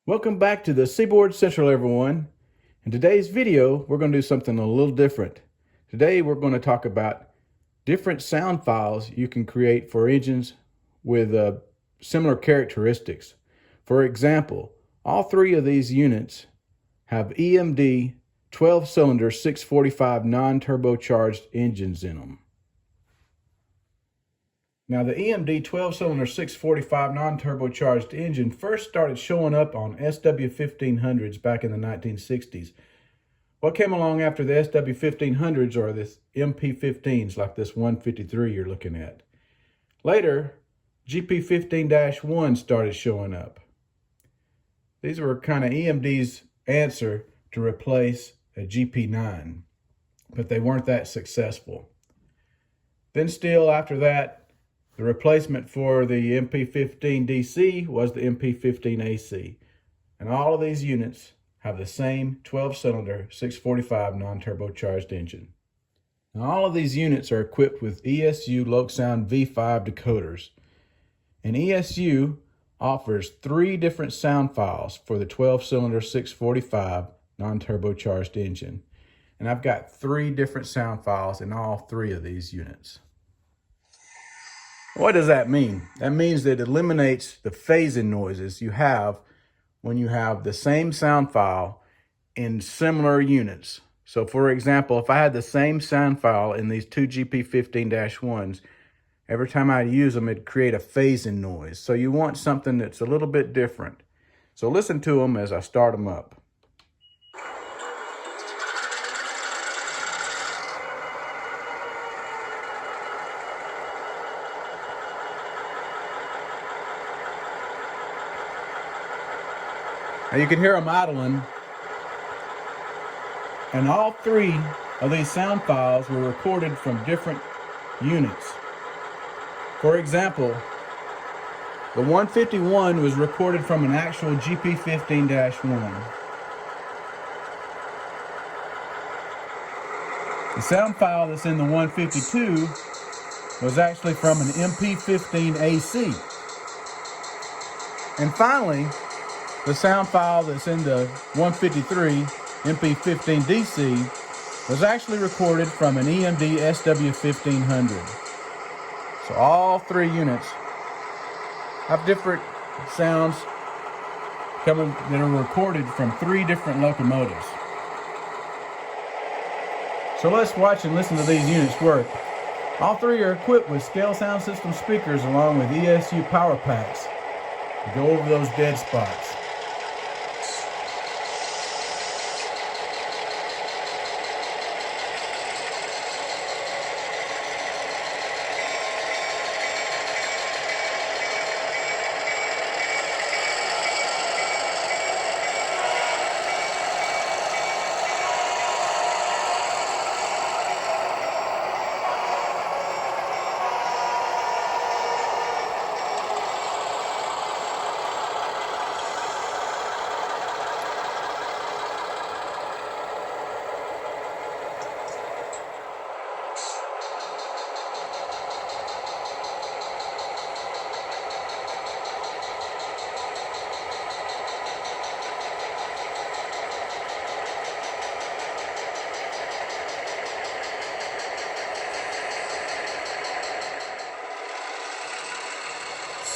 Welcome back to the Seaboard Central, everyone. In today's video, we're going to do something a little different. Today, we're going to talk about different sound files you can create for engines with similar characteristics. For example, all three of these units have EMD 12-cylinder 645 non-turbocharged engines in them. Now, the EMD 12-cylinder 645 non-turbocharged engine first started showing up on SW1500s back in the 1960s. What came along after the SW1500s are the MP15s, like this 153 you're looking at. Later, GP15-1 started showing up. These were kind of EMD's answer to replace a GP9, but they weren't that successful. Then still after that, the replacement for the MP15 DC was the MP15 AC. And all of these units have the same 12-cylinder 645 non-turbocharged engine. Now, all of these units are equipped with ESU LokSound V5 decoders. And ESU offers 3 different sound files for the 12-cylinder 645 non-turbocharged engine. And I've got 3 different sound files in all 3 of these units. What does that mean? That means that it eliminates the phasing noises you have when you have the same sound file in similar units. So for example, if I had the same sound file in these 2 GP15-1s, every time I use them, it'd create a phasing noise. So you want something that's a little bit different. So listen to them as I start them up. Now you can hear them idling, and all 3 of these sound files were recorded from different units. For example, the 151 was recorded from an actual GP15-1. The sound file that's in the 152 was actually from an MP15 AC. And finally, the sound file that's in the 153 MP15 DC was actually recorded from an EMD SW1500. So all 3 units have different sounds coming that are recorded from 3 different locomotives. So let's watch and listen to these units work. All 3 are equipped with scale sound system speakers along with ESU power packs to go over those dead spots.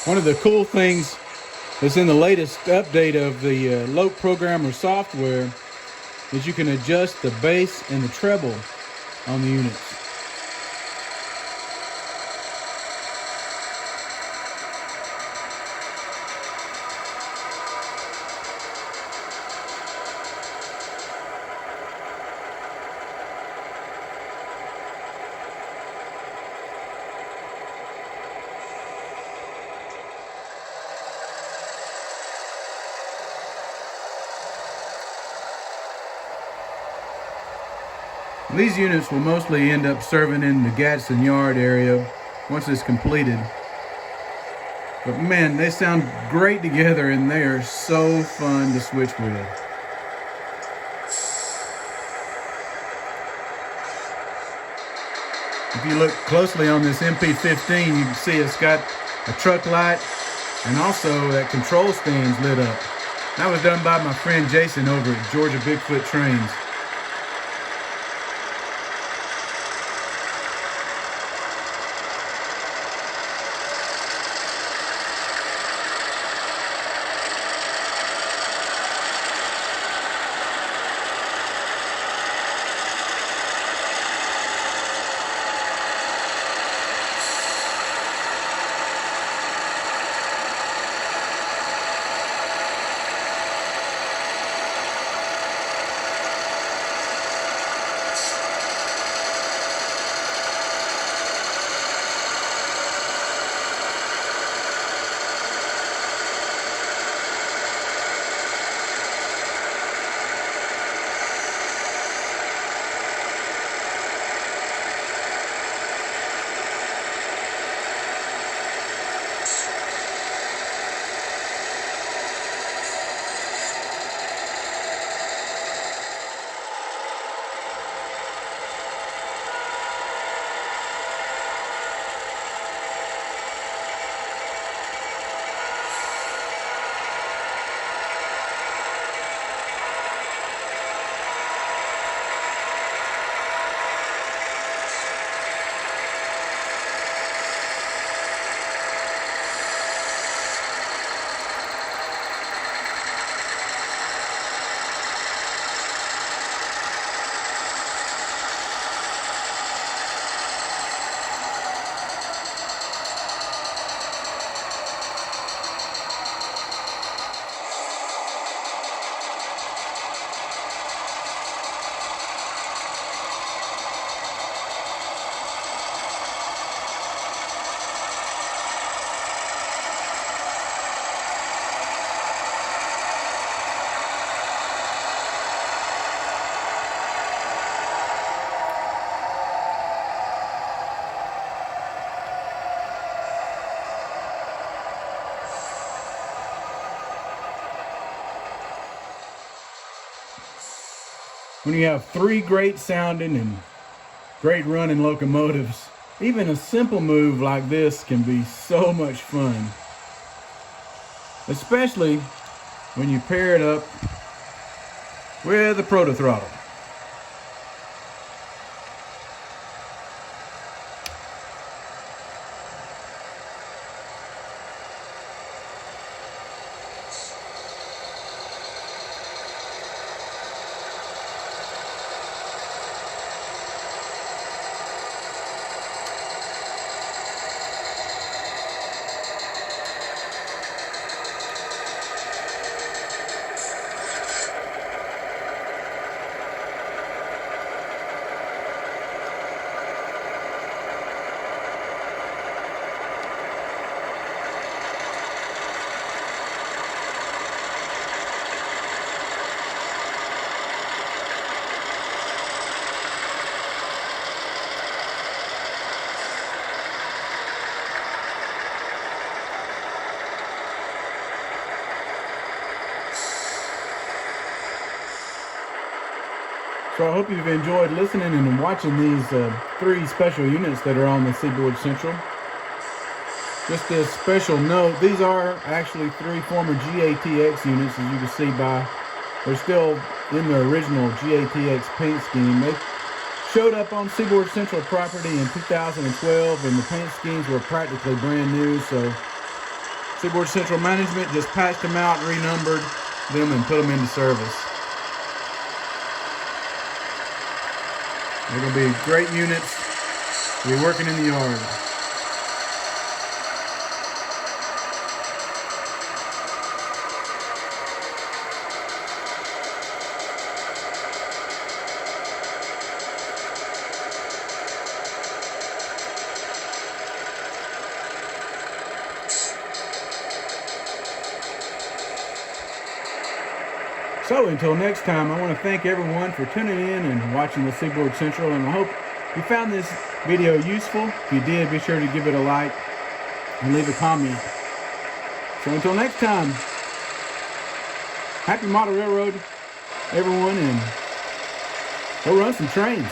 One of the cool things that's in the latest update of the Lok programmer software is you can adjust the bass and the treble on the units. These units will mostly end up serving in the Gadsden Yard area once it's completed. But man, they sound great together and they are so fun to switch with. If you look closely on this MP15, you can see it's got a truck light and also that control stand's lit up. That was done by my friend Jason over at Georgia Bigfoot Trains. When you have three great sounding and great running locomotives, even a simple move like this can be so much fun. Especially when you pair it up with a proto throttle. So I hope you've enjoyed listening and watching these three special units that are on the Seaboard Central. Just a special note, these are actually three former GATX units, as you can see by, they're still in their original GATX paint scheme. They showed up on Seaboard Central property in 2012 and the paint schemes were practically brand new, so Seaboard Central management just patched them out, renumbered them, and put them into service. They're going to be great units to be working in the yard. So until next time, I want to thank everyone for tuning in and watching the Seaboard Central, and I hope you found this video useful. If you did, be sure to give it a like and leave a comment. So until next time, happy model railroad, everyone, and go run some trains.